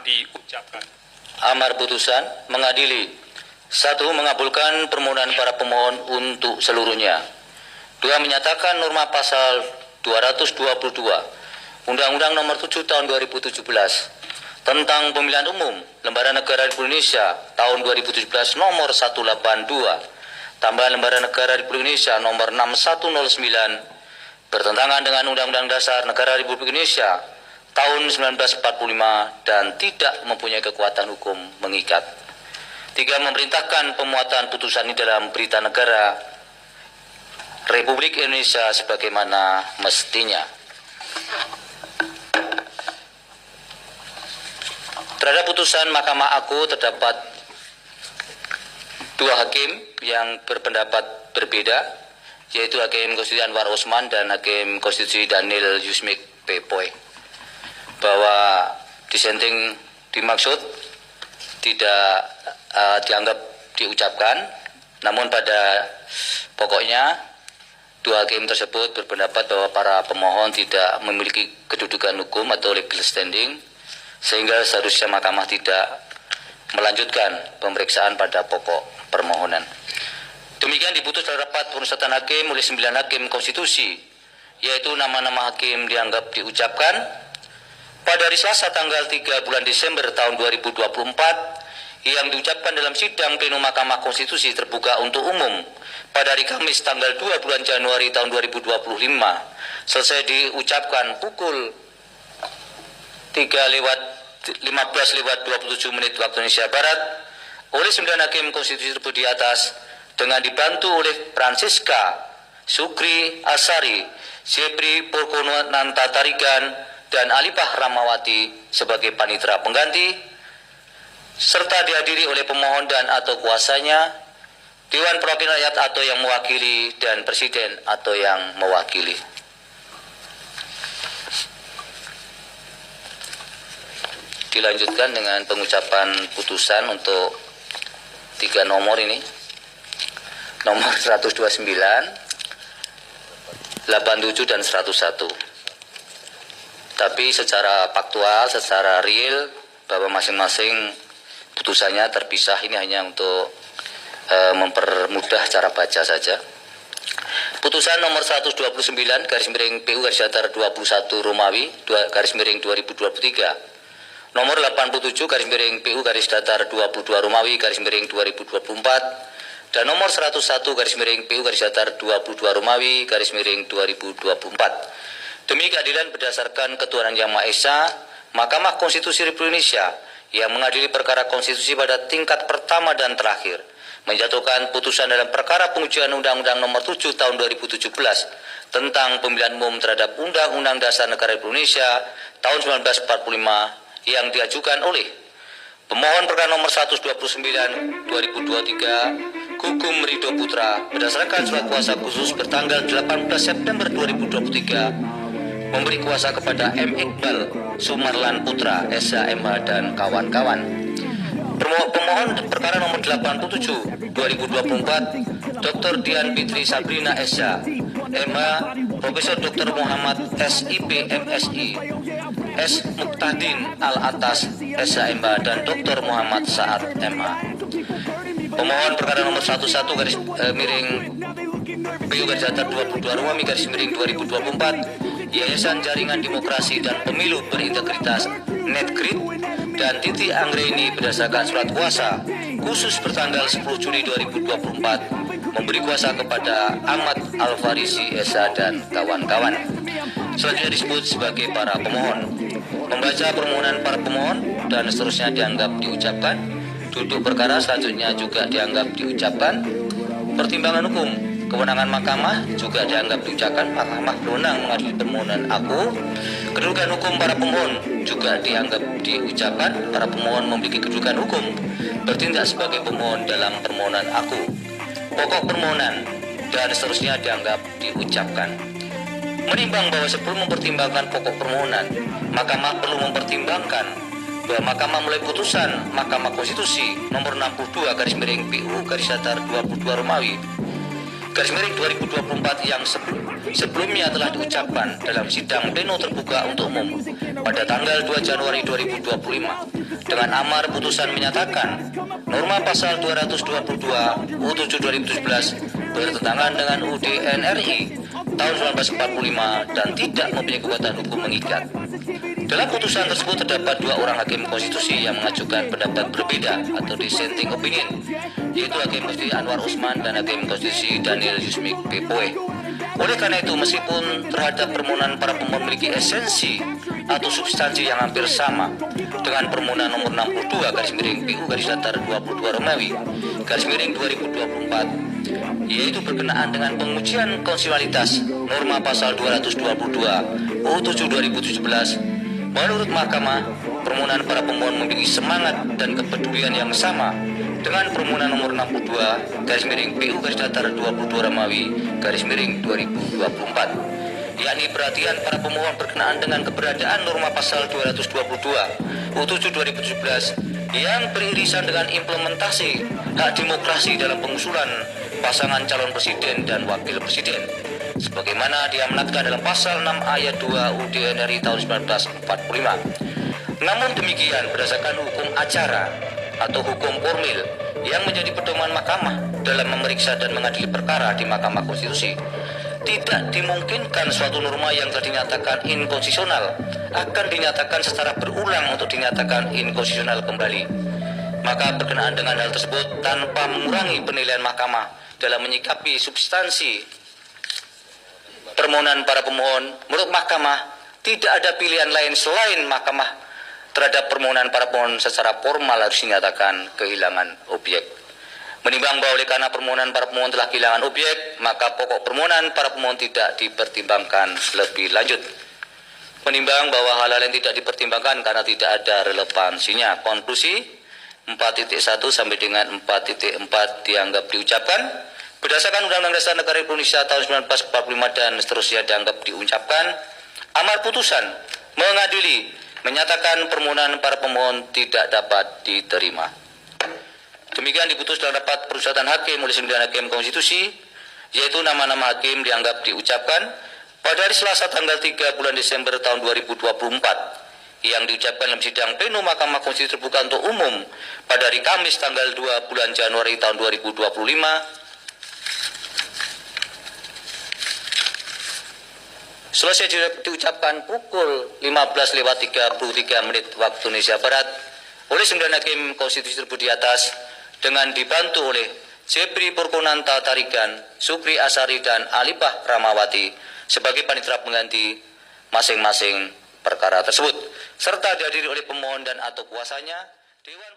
diucapkan. Amar putusan mengadili: 1. Mengabulkan permohonan para pemohon untuk seluruhnya. 2. Menyatakan norma pasal 222 Undang-Undang Nomor 7 Tahun 2017 tentang Pemilihan Umum Lembaran Negara Republik Indonesia Tahun 2017 Nomor 182 tambahan Lembaran Negara Republik Indonesia Nomor 6109 bertentangan dengan Undang-Undang Dasar Negara Republik Indonesia Tahun 1945 dan tidak mempunyai kekuatan hukum mengikat. 3. Memerintahkan pemuatan putusan ini dalam Berita Negara Republik Indonesia sebagaimana mestinya. Terhadap putusan Mahkamah Agung terdapat 2 hakim yang berpendapat berbeda, yaitu Hakim Konstitusi Anwar Osman dan Hakim Konstitusi Daniel Yusmik Pepoy, bahwa dissenting dimaksud tidak dianggap diucapkan, namun pada pokoknya 2 hakim tersebut berpendapat bahwa para pemohon tidak memiliki kedudukan hukum atau legal standing, sehingga seharusnya mahkamah tidak melanjutkan pemeriksaan pada pokok permohonan. Demikian diputus dalam rapat pemusatan hakim oleh 9 hakim konstitusi, yaitu nama-nama hakim dianggap diucapkan pada hari Selasa tanggal 3 bulan Desember tahun 2024 yang diucapkan dalam sidang pleno Mahkamah Konstitusi terbuka untuk umum pada hari Kamis tanggal 2 bulan Januari tahun 2025 selesai diucapkan pukul 15:27 waktu Indonesia Barat oleh 9 hakim konstitusi tersebut di atas dengan dibantu oleh Francisca Sukri Asari, Sepri Purkonanta Tarigan, dan Alipah Ramawati sebagai panitera pengganti, serta dihadiri oleh pemohon dan atau kuasanya, Dewan Perwakilan Rakyat atau yang mewakili, dan Presiden atau yang mewakili. Dilanjutkan dengan pengucapan putusan untuk 3 nomor ini. Nomor 129, 87, dan 101. Tapi secara faktual, secara real, bahwa masing-masing putusannya terpisah. Ini hanya untuk mempermudah cara baca saja. Putusan nomor 129 garis miring PU garis datar 21 Romawi garis miring 2023. Nomor 87 garis miring PU garis datar 22 Romawi garis miring 2024 dan nomor 101 garis miring PU garis datar 22 Romawi garis miring 2024. Demi keadilan berdasarkan ketuhanan Yang Maha Esa, Mahkamah Konstitusi Republik Indonesia yang mengadili perkara konstitusi pada tingkat pertama dan terakhir menjatuhkan putusan dalam perkara pengujian Undang-Undang Nomor 7 Tahun 2017 tentang Pemilihan Umum terhadap Undang-Undang Dasar Negara Republik Indonesia Tahun 1945 yang diajukan oleh pemohon perkara nomor 129 2023 Gugum Ridho Putra berdasarkan surat kuasa khusus bertanggal 18 September 2023 memberi kuasa kepada M. Iqbal Sumarlan Putra SHMH dan kawan-kawan. Pemohon perkara nomor 87 2024 Dr. Dian Fitri Sabrina SH MH Profesor Dr. Muhammad SIP MSI S. Muktadin Al-Atas SHMH dan Dr. Muhammad Saad MH. Pemohon perkara nomor 11 garis miring PU garis datar 22 Romawi garis miring 2024 Yayasan Jaringan Demokrasi dan Pemilu Berintegritas Netgrid dan Titi Anggreni berdasarkan surat kuasa khusus bertanggal 10 Juli 2024 memberi kuasa kepada Ahmad Al-Farisi SH dan kawan-kawan. Selanjutnya disebut sebagai para pemohon. Membaca permohonan para pemohon dan seterusnya dianggap diucapkan. Duduk perkara selanjutnya juga dianggap diucapkan. Pertimbangan hukum kewenangan mahkamah juga dianggap diucapkan. Mahkamah berwenang mengadili permohonan aku. Kedudukan hukum para pemohon juga dianggap diucapkan. Para pemohon memiliki kedudukan hukum bertindak sebagai pemohon dalam permohonan aku. Pokok permohonan dan seterusnya dianggap diucapkan. Menimbang bahwa sebelum mempertimbangkan pokok permohonan, mahkamah perlu mempertimbangkan bahwa mahkamah mulai putusan Mahkamah Konstitusi nomor 62 garis miring PU garis datar 22 Romawi garis miring 2024 yang sebelumnya telah diucapkan dalam sidang pleno terbuka untuk umum pada tanggal 2 Januari 2025 dengan amar putusan menyatakan norma pasal 222 U7 2017 bertentangan dengan UUD NRI tahun 1945 dan tidak mempunyai kekuatan hukum mengikat. Dalam putusan tersebut terdapat dua orang hakim konstitusi yang mengajukan pendapat berbeda atau dissenting opinion, yaitu Hakim Konstitusi Anwar Usman dan Hakim Konstitusi Daniel Yusmik Pepoe. Oleh karena itu, meskipun terhadap permohonan para pemohon memiliki esensi atau substansi yang hampir sama dengan permohonan nomor 62 garis miring PU garis datar 22 Romawi garis miring 2024, yaitu berkenaan dengan pengujian konstitusionalitas norma pasal 222 U7 2017. Menurut Mahkamah, permohonan para pemohon memiliki semangat dan kepedulian yang sama dengan permohonan nomor 62 garis miring PU garis datar 22 Romawi garis miring 2024, yakni perhatian para pemohon berkenaan dengan keberadaan norma pasal 222 U7 2017 yang beririsan dengan implementasi hak demokrasi dalam pengusulan pasangan calon presiden dan wakil presiden, sebagaimana diamanatkan dalam pasal 6 ayat 2 UUD NRI tahun 1945. Namun demikian, berdasarkan hukum acara atau hukum formil yang menjadi pedoman mahkamah dalam memeriksa dan mengadili perkara di Mahkamah Konstitusi, tidak dimungkinkan suatu norma yang telah dinyatakan inkonstitusional akan dinyatakan secara berulang untuk dinyatakan inkonstitusional kembali. Maka berkenaan dengan hal tersebut, tanpa mengurangi penilaian mahkamah dalam menyikapi substansi permohonan para pemohon, menurut mahkamah tidak ada pilihan lain selain mahkamah terhadap permohonan para pemohon secara formal harus dinyatakan kehilangan objek. Menimbang bahwa oleh karena permohonan para pemohon telah kehilangan objek, maka pokok permohonan para pemohon tidak dipertimbangkan lebih lanjut. Menimbang bahwa hal-hal yang tidak dipertimbangkan karena tidak ada relevansinya. Konklusi 4.1 sampai dengan 4.4 dianggap diucapkan berdasarkan Undang-Undang Dasar Negara Indonesia tahun 1945 dan seterusnya dianggap diucapkan. Amar putusan mengadili menyatakan permohonan para pemohon tidak dapat diterima. Demikian diputus dalam rapat permusyawaratan hakim oleh 9 hakim konstitusi, yaitu nama-nama hakim dianggap diucapkan pada hari Selasa tanggal 3 bulan Desember tahun 2024 yang diucapkan dalam sidang pleno Mahkamah Konstitusi terbuka untuk umum pada hari Kamis tanggal 2 bulan Januari tahun 2025. Selesai diucapkan pukul 15:33 waktu Indonesia Barat oleh 9 hakim konstitusi tersebut di atas dengan dibantu oleh Jepri Purkonanta Tarigan, Supri Asari dan Alipah Ramawati sebagai panitera pengganti masing-masing perkara tersebut, serta dihadiri oleh pemohon dan atau kuasanya, Dewan